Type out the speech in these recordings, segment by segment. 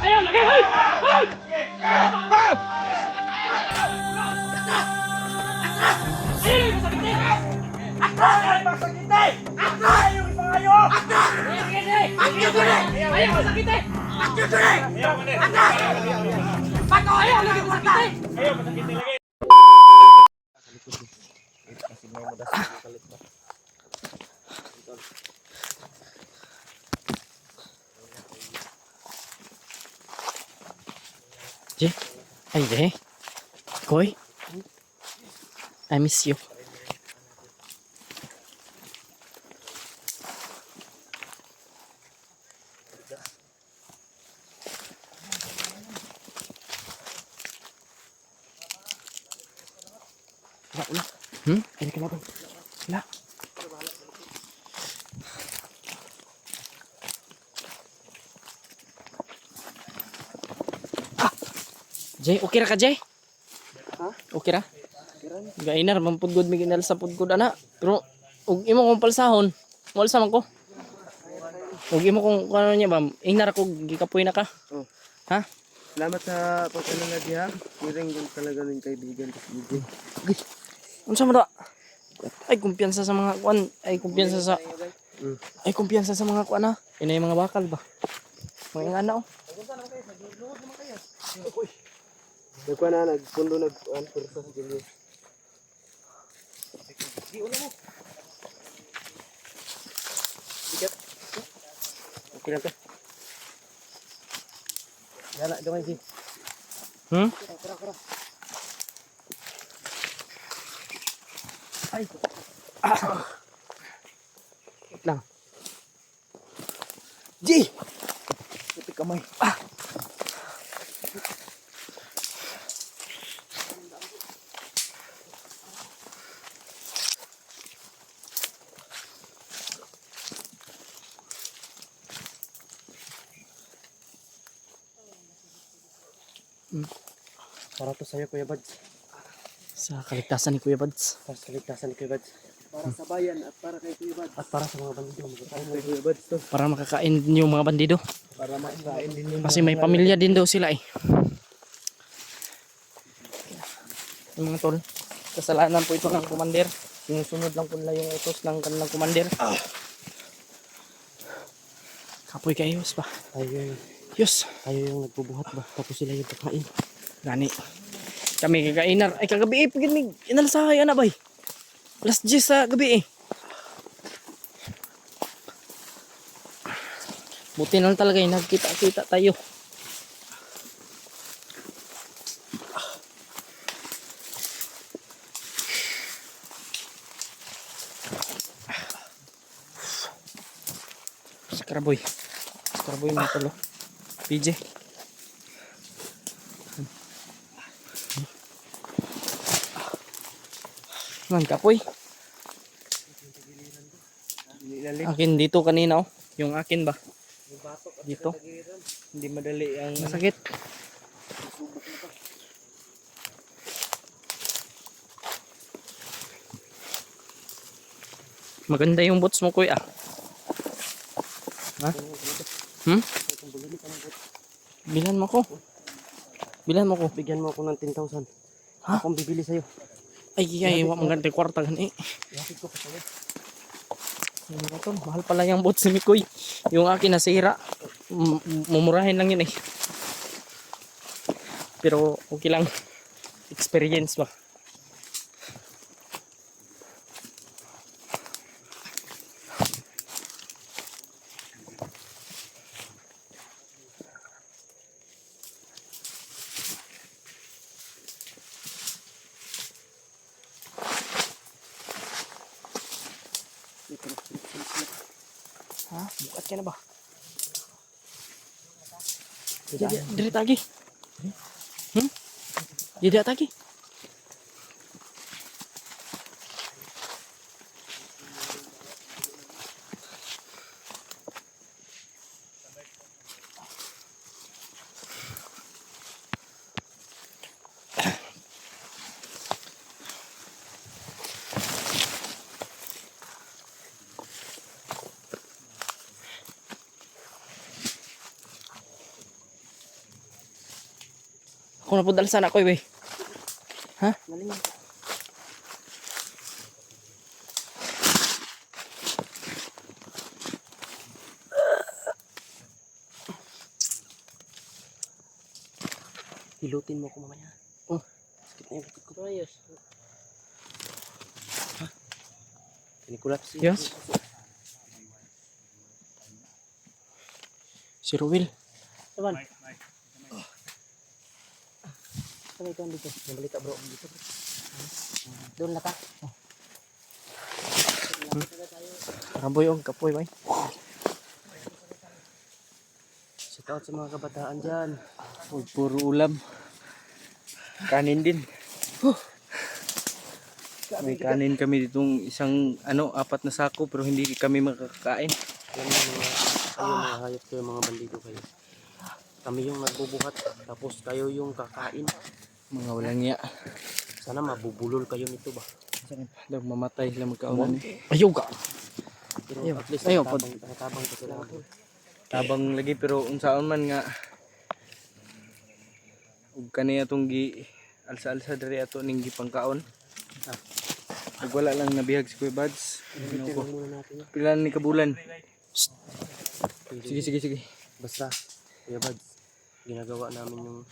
Ayaw, lagay, hoy! Hoy! Ayaw, masakit eh! Ayaw, masakit eh! Ayaw, ipangayo! Ayaw, masakit eh! Pako, ayaw, lagi masakit eh! Ayaw, masakit eh, lagi! Jay, ay Jay, Koy, I miss you. Wala. Ini kenapa? Wala. Jay, okay ra ka Jay? Ha? Okay ra? Gainar mampudgod mi ginal sa pudgod ana. Pero ug imo kong palsahon, wala sa man ko. Ug imo kung ano niya ba, ingnar ko gikapoy na ka. Oh. Ha? Salamat sa pagkano diha. Wiring kung talaga ng kaibigan ko si DJ. Unsa man da? Ay kumpiyansa sa mga kuan, ay kumpiyansa sa ay kumpiyansa sa mga kuan ha. Inay mga bakal ba? Mga ana oh. Nagkuha na, nagpundo, nag-pursa sa gilyo. Bigat. Okay lang to. Yan na, doon kayo. Kura. Ay. Wait lang. G! Puti kamay. Para to sa'yo, Kuya Bads. Sa kaligtasan ni Kuya Bads. Para sa kaligtasan ni Kuya Bads. Para sa bayan at para kay Kuya Bads. At para sa mga bandido. Makakain kay Kuya Bads to. Para makakain din yung mga bandido. Para makakain din yung Kasi may pamilya din daw sila eh. Yung mga tol, kasalanan po ito ng commander. Sinusunod lang po nila yung utos ng kanilang commander. Kapoy kayos pa. Tayo Yus. yung nagbubuhat ba? Tapos sila yung kakain. Gani. Kami kagainar. Ay kagabi eh. Pagin mig inalasahay ana bay. Alas 10 sa gabi eh. Buti na lang talaga yung nagkita-kita tayo. Skraboy mga tolo. PJ. Man kapoy. Akin dito kanina oh. Yung akin ba? Dito. Hindi madali ang masakit. Maganda yung boots mo kuya. Ha? Bilan mo ko. Bigyan mo ako ng 10,000. Ha? Akong bibili sa'yo. Ay, wag maganda kwarta gani. Lapit ko pa sa'yo. Mahal pala yung boots ni Mikoy. Yung akin nasira. Mumurahin lang yun eh. Pero okay lang. Experience ba? Ha? Bukat ka na ba? Diri tagi. Diri tagi. Ako na po dalsan ako eh. Ha? Nalingan. Hilutin mo ako mamaya. Oh. Sakit na yung likod ko. Ayos. Ha? Kinikulapsi. Yes. Si Ruel. Saban. Saan ito dito? Nabalita bro. Dito bro. Doon na ta. Kaboy og kapoy bay. Shout out sa mga kabataan dyan. Huwag puro ulam. Kanin din. May kanin kami ditong isang apat na sako pero hindi kami makakain. Alam mo mga hayop kayo, mga bandido kayo. Kami yung nagbubuhat, tapos kayo yung kakain. Mga walang iya. Sana mabubulol kayo nito ba? Lang mamatay lang magkaunan eh. Ayaw ka. Pero Ayaw. at least Ayaw, tabang ko sila. Tabang lagi pero unsaon man nga ug kaniya tong gi alsa-alsa diri ato ning gipangkaon. Ug wala lang nabihag si Kuya Bads. Ito lang muna natin. Pila ni kabulan. Sige. Basta, Kuya Bads, ginagawa namin yung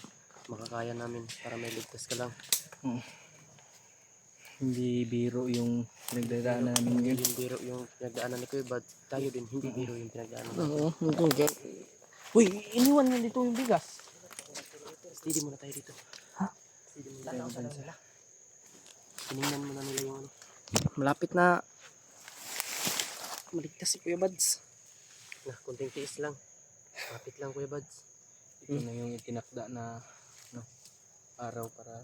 makakaya namin para may ligtas ka lang. Hindi biro yung pinagdadaanan namin yun. Yung biro yung pinagdaanan ni Kuya Bads, tayo din hindi biro yung pinagdaanan. Oo, okay. Uy, iniwan nga dito yung bigas. Steady muna tayo dito. Ha? Steady muna tayo sa nila. Tinignan muna nila yung ano. Malapit na maligtas si Kuya Bads. Kunting tiis lang. Kapit lang Kuya Bads. Ito na yung itinakda na araw para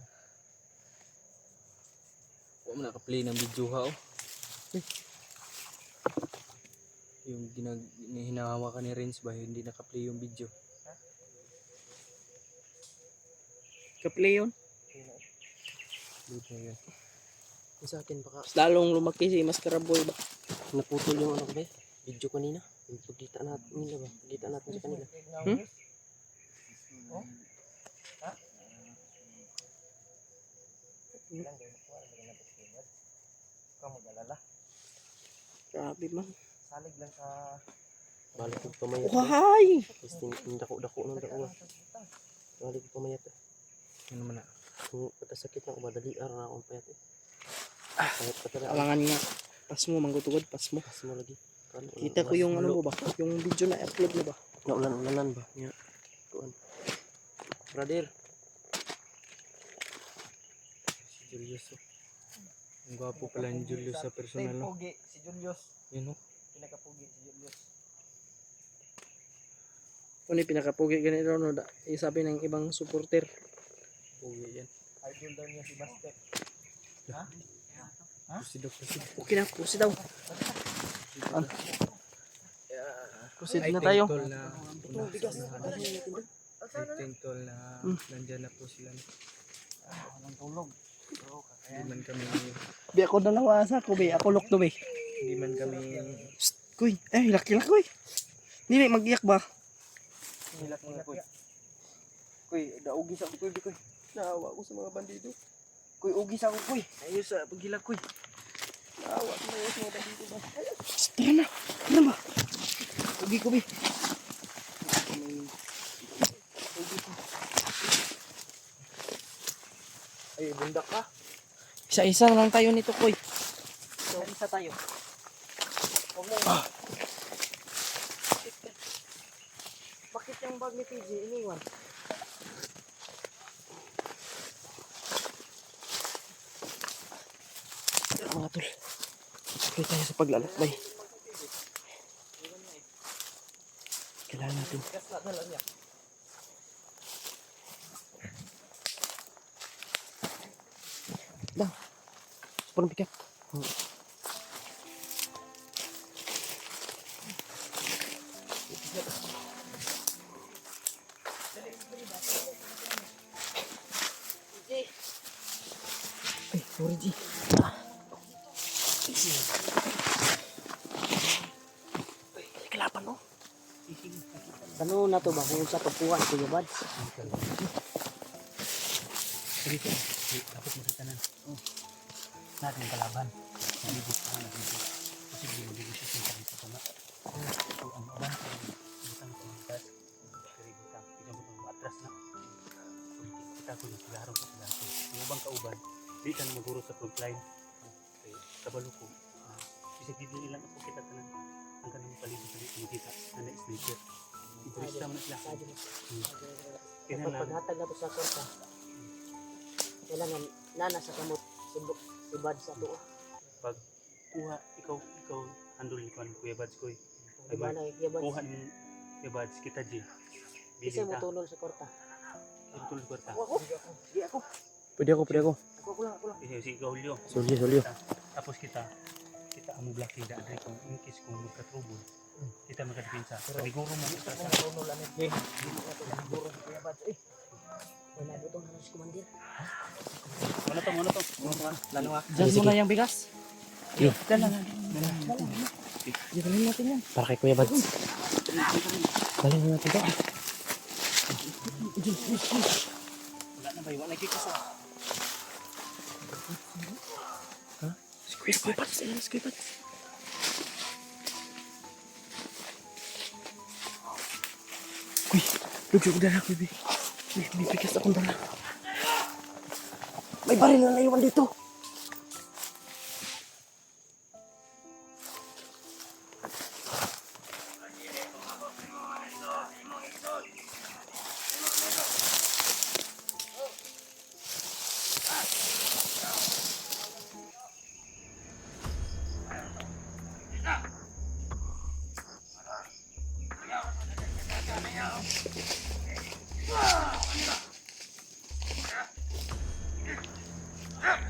huwag mo naka-play ng video ha yung hinahawakan ni Renz ba hindi naka-play yung video. Ka-play yun. Dito yun. Yung sa akin baka Mas lalong lumaki si Mascara Boy ba? naputol yung ano ko ba? Video kanina. Yung pagkita natin nila ba? Pagkita natin sa kanila. Grabe man. Salig lang sa balik ko pamayat. Wahay! Yung dako-dako ng dako. Balik ko pamayat. Ano man na. Kung pagkasakit na ako, madali araw na akong payat eh. Payat pa talaga. Alangan nga. Pas mo, manggutugod, pas mo. Pas mo lagi. Kita ko yung ano mo ba? Yung video na upload mo ba? Naulan-ulanan ba? Nga. Tuan. Brother. Si Julius ang gwapo pala ni Julius sa personal no? Pogi, si Julius. Yun no? Pinakapogi si Julius. Ano yung pinakapugi ganito no? Isabi ng ibang supporter. Pogi yan. Idol daw niya si Buster. Pusid Okay na, pusi daw. Pusid na tayo. Tol na tol na nandyan na po sila. Walang tulog. Hindi man kami Bi ako dalawa sa ko, bi. Ako lok to, bi. hindi man kami Kuy, hilak-hilak, kuy. Hindi, mag-iyak ba? Hilak mo na, Kuy. Kuy, naugis ako, Kuy. Kuy. Naawa ko sa mga bandido. Kuy, ugis ako, Kuy. Ayos sa paghilak, Kuy. Naawa ko sa mga bandido ba? Tara na. Tara ba? Ugi ko, Bi. Ay, bundak ka. Isa-isa na lang tayo nito, kuy. So, isa tayo. Bakit yung bag ni PJ iniwan? Tara mga tol. Tuloy tayo sa paglalakbay. Kailangan natin. Bang. Parang pick up. Ay, sorry G. Ay, kalapan no? Ano na to ba kung sa pagkuhan, Kuya Bads? Dito. Tapos mo sa tanan. Natin kalaban. Nabibig ko na dito. Kasi hindi mo siya sa dito ko na. So, ang uban ko, butang ko ng gas. Pero butang, hindi mo itong atras na. Kita ko yung sigarong sa sigarong. Yung ubang kauban, di ka na maguro sa front line. Kaya kabalo ko. Isip dito ilang ako kita tanan. Ang kanang paligid sa dito kita. Na na-sniper. Iburista mo na sila. Kapag paghatag na to sa kwarta, kailangan nana sa kamot si Bad sa tuwa. Pag kuha, ikaw handle ni Kuya Bads ko. Di ba na Kuya Bad? Kuha ni Kuya Bads, kita G. Isa Bilhin mo ka. tulol sa kwarta. Tulog ko ta. Di ako. Pwede ako. Ako lang. Si Gaulio. Sulyo. Tapos kita ang blockade adre kung in case kung magka-trouble. Kita magka-depensa. Paniguro mo sa Tulol ano. Di siguro si Kuya Bad. Wala dito na si Kumandir. Ano to? Lalo nga. Diyan mo na yung bigas. Dala. Dalhin natin yan. Para kay Kuya Bads. Dalhin na natin ito. Wala na ba? Wala kikasa. Ha? Si Kuya Bads. Ayan si Kuya Bads. Kuy, lugyo ko dala, Kuy. May bigas akong dala. May baril na naiwan dito.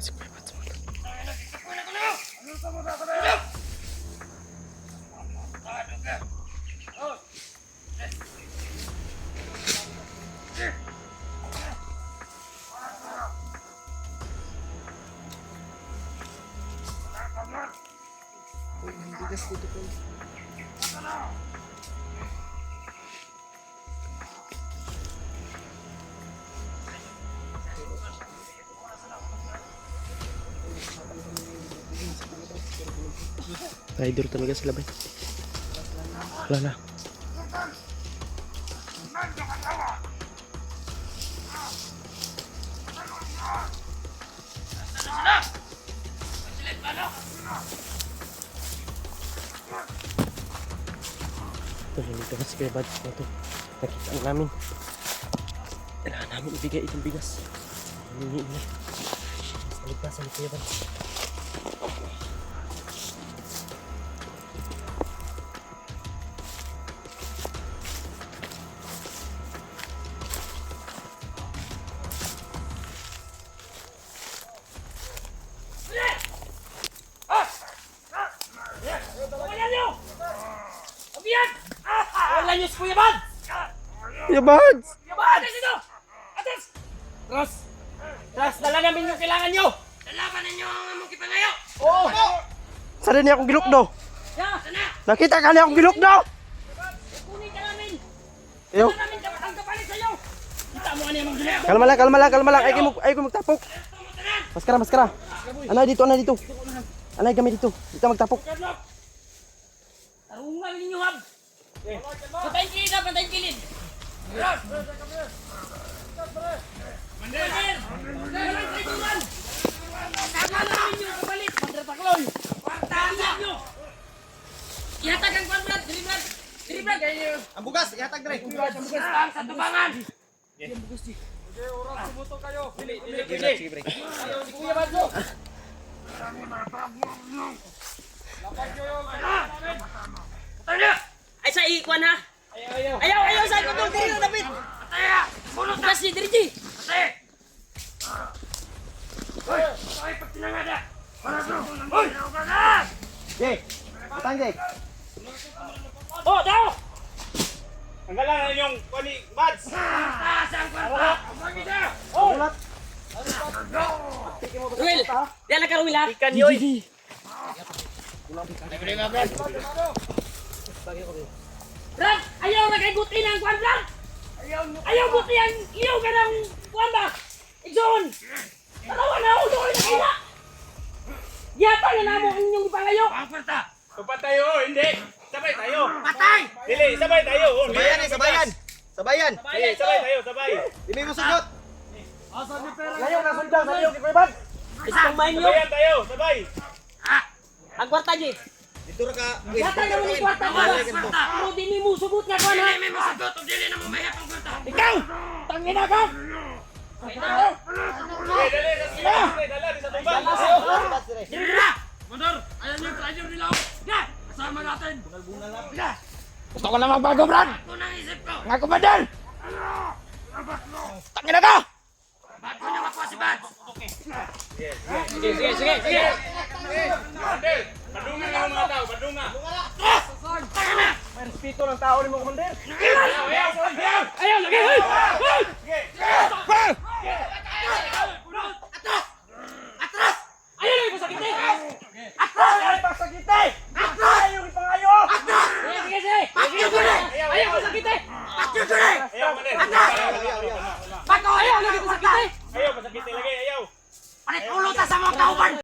Si Kuya Bads mo. May bigas dito, Kuya. Rider talaga sila, bay. Wala na. Ito, nandito kasi kaya Bads na ito. Nakita namin. Kailangan namin ibigay itong bigas. Hiningi niya. Mas naligtasan ni Kuya Bads. Kuya Bads! Ras, dala namin yung kailangan nyo! Lalaban ninyo ang among kipangayo! Oo! Saan niya akong gilukdo? Ya! Sana! Nakita ka niya akong gilukdo! Kunin ka namin! Ayaw! Ito namin ang kapalit sa'yo! Kita mo ano yung mga Kalma lang. Ay ko magtapok. Maskara. Anay dito. Anay kami dito. Dito magtapok. Tarungan ninyo, hab! Patayin kilid! Mandir! Walang kaitulan! Tama namin yung kapalit! Mandir-takloy! Tama nyo! Ihatag ang kwan, Brad! Diri, Brad! Ang bugas, ihatag dre. Ang bugas lang sa tubangan! Sige, bre. Ay sa ikwan ha! Ayaw sa ikwan diri na David! Ataya! Bunot na si Diriji! Atay! Hoy, pagtinangada! Hoy! Jay, atang Jay. Oh, daw! Tanggalan na yung kwani Bads. Asang kwarta! Oh! Ruel! Diyan na ka Ruel ha! Ikan yoy! Brad! Ayaw na kay gutin ang kwan Brad! Ayaw gutin ang iyo ka ng kwan ba? Igsoon! Tarawa na ulo ko na kaya! Yata na namo ang inyong ipangayo! Tupat tayo, hindi. Sabay tayo. Patay! Dili, sabay tayo. Sabayan eh, sabayan. Sabayan. Dili, sabay tayo, sabay. Hindi mo sundot. Ngayon, nasundan sa iyo si Kuya Bad. Isang main nyo! Sabayan tayo, sabay. Ang kwarta, G! Dito ra ka. Yata na mo ni kwarta ko! Pero di mi mo sugot nga ko na! Di mi mo sugot! Dili na mo mayak ang kwarta! Ikaw! Tangina ka! Dali, dala, di sa tubang. Dili na! Mandar! Ayan yung treasure nila! Ya! Kasama natin! Ya! Gusto ko na magbago, Brad! Ako nang isip ko! Nga kumadal! Tangina ka! Bago niya makuha si Bats! Sige! Bandel, badunga nga mga tao, badunga. May respeto ng tao ni mo, Commander. Ayaw, lagi! Hey! Ayun lang yung sakit eh! Ay, pagsakite! Ay, yung ipangayo! Sige! Ayaw ko sakit eh! Ayaw, Bandel. Bako ayaw lagi ko sakit eh! Ayaw, masakit lagi, ayaw. Palit ulo ta sa mga kauban!